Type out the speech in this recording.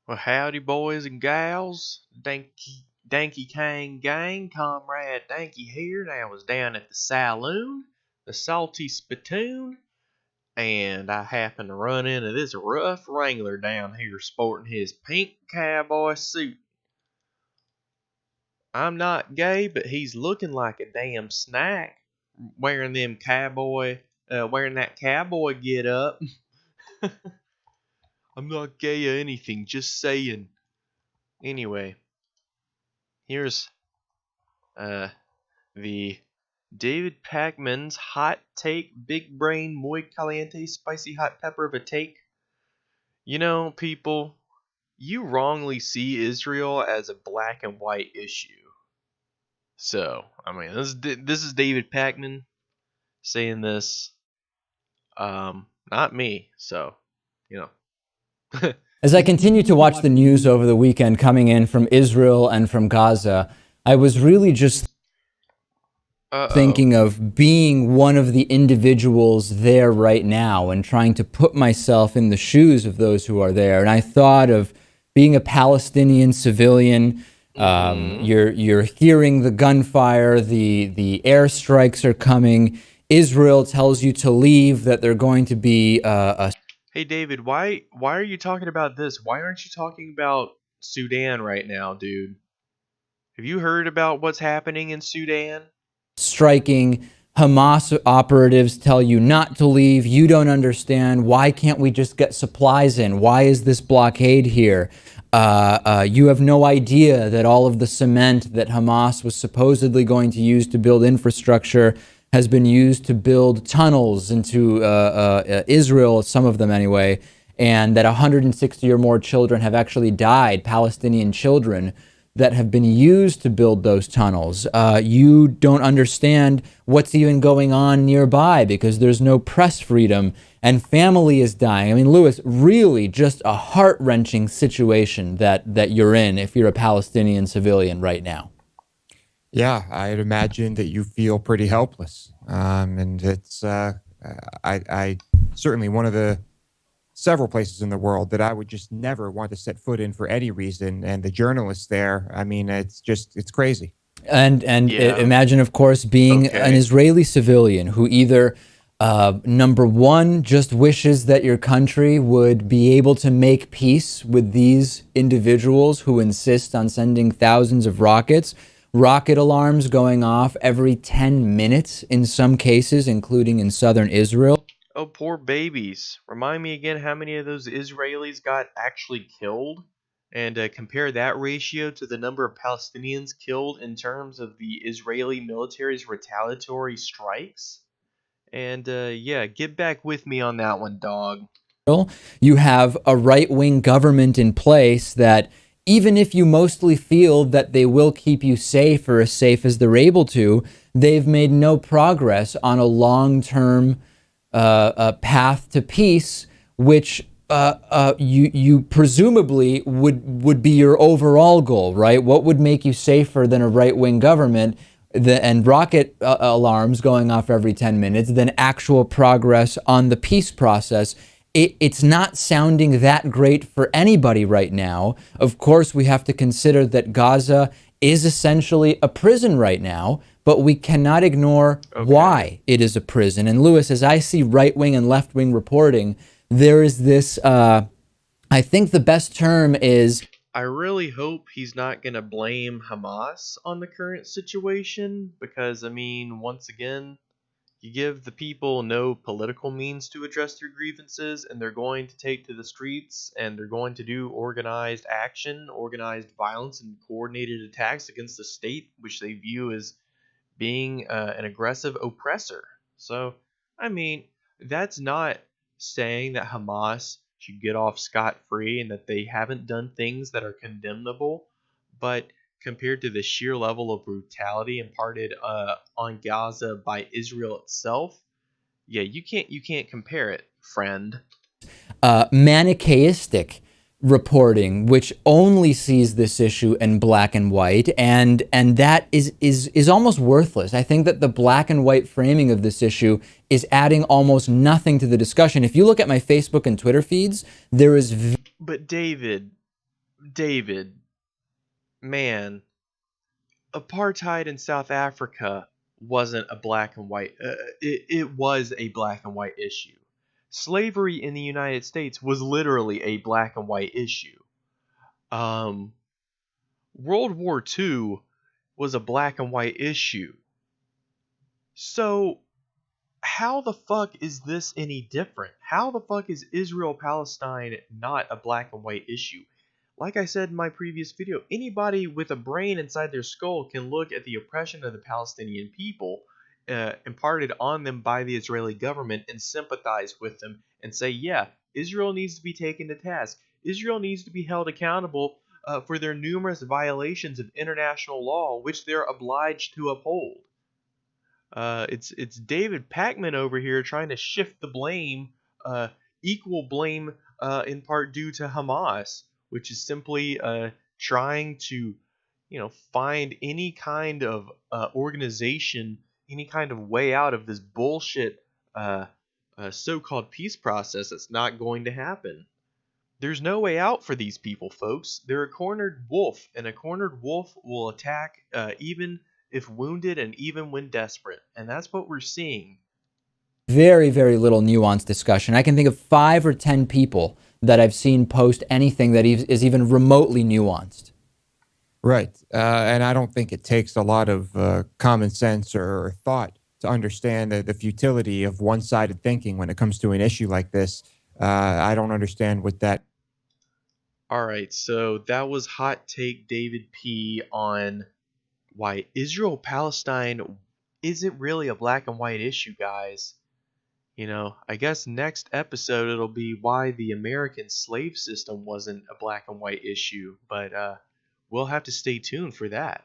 Well, howdy, boys and gals. Dankey Kang gang, comrade Dankey here. And I was down at the saloon, the Salty Spittoon, and I happened to run into this rough wrangler down here sporting his pink cowboy suit. I'm not gay, but he's looking like a damn snack, wearing that cowboy get up. I'm not gay or anything, just saying. Anyway, here's uh the David Pakman's hot take, big brain, muy caliente, spicy hot pepper of a take. You know, people, you wrongly see Israel as a black and white issue. So, I mean, this is David Pakman saying this. Not me. So, you know. As I continue to watch the news over the weekend coming in from Israel and from Gaza, I was really just thinking of being one of the individuals there right now and trying to put myself in the shoes of those who are there. And I thought of being a Palestinian civilian. You're hearing the gunfire, the airstrikes are coming. Israel tells you to leave, that they're going to be Hey David, why are you talking about this? Why aren't you talking about Sudan right now, dude? Have you heard about what's happening in Sudan? striking. Hamas operatives tell you not to leave. You don't understand. Why can't we just get supplies in? Why is this blockade here? You have no idea that all of the cement that Hamas was supposedly going to use to build infrastructure has been used to build tunnels into Israel, some of them anyway, and that 160 or more children have actually died, Palestinian children, that have been used to build those tunnels. You don't understand what's even going on nearby because there's no press freedom and family is dying. I mean, Lewis, really just a heart-wrenching situation that you're in if you're a Palestinian civilian right now. Yeah, I'd imagine that you feel pretty helpless. And it's I certainly one of the several places in the world that I would just never want to set foot in for any reason. And the journalists there, I mean, it's crazy. And Yeah. imagine, of course, being Okay. an Israeli civilian who either, number one, just wishes that your country would be able to make peace with these individuals who insist on sending thousands of rocket alarms going off every 10 minutes in some cases, including in southern Israel. Oh, poor babies. Remind me again how many of those Israelis got actually killed? And compare that ratio to the number of Palestinians killed in terms of the Israeli military's retaliatory strikes? And yeah, get back with me on that one, dog. You have a right-wing government in place that, even if you mostly feel that they will keep you safe or as safe as they're able to, they've made no progress on a long-term path to peace, which you presumably would be your overall goal, right? What would make you safer than a right-wing government and rocket alarms going off every 10 minutes than actual progress on the peace process? It's not sounding that great for anybody right now. Of course, we have to consider that Gaza is essentially a prison right now, but we cannot ignore why it is a prison. And Lewis, as I see right-wing and left-wing reporting, there is this, I think the best term is... I really hope he's not going to blame Hamas on the current situation because, I mean, once again, you give the people no political means to address their grievances, and they're going to take to the streets and they're going to do organized action, organized violence, and coordinated attacks against the state, which they view as being an aggressive oppressor. So, I mean, that's not saying that Hamas should get off scot-free and that they haven't done things that are condemnable, but compared to the sheer level of brutality imparted on Gaza by Israel itself, yeah, you can't compare it, friend. Manichaeistic reporting, which only sees this issue in black and white, and that is almost worthless. I think that the black and white framing of this issue is adding almost nothing to the discussion. If you look at my Facebook and Twitter feeds, there is... But David, David, man, apartheid in South Africa wasn't a black and white. It was a black and white issue. Slavery in the United States was literally a black and white issue. Um, World War II was a black and white issue. So how the fuck is this any different? How the fuck is Israel Palestine not a black and white issue? Like I said in my previous video, anybody with a brain inside their skull can look at the oppression of the Palestinian people imparted on them by the Israeli government and sympathize with them and say, yeah, Israel needs to be taken to task. Israel needs to be held accountable for their numerous violations of international law, which they're obliged to uphold. It's David Pakman over here trying to shift the blame, equal blame, in part due to Hamas, which is simply trying to, find any kind of organization, any kind of way out of this bullshit so-called peace process that's not going to happen. There's no way out for these people, folks. They're a cornered wolf, and a cornered wolf will attack even if wounded and even when desperate. And that's what we're seeing. Very, very little nuanced discussion. I can think of 5 or 10 people that I've seen post anything that is even remotely nuanced. Right. And I don't think it takes a lot of common sense or thought to understand the futility of one-sided thinking when it comes to an issue like this. I don't understand what that. All right, so that was Hot Take David P. on why Israel Palestine isn't really a black and white issue, guys. I guess next episode it'll be why the American slave system wasn't a black and white issue, but we'll have to stay tuned for that.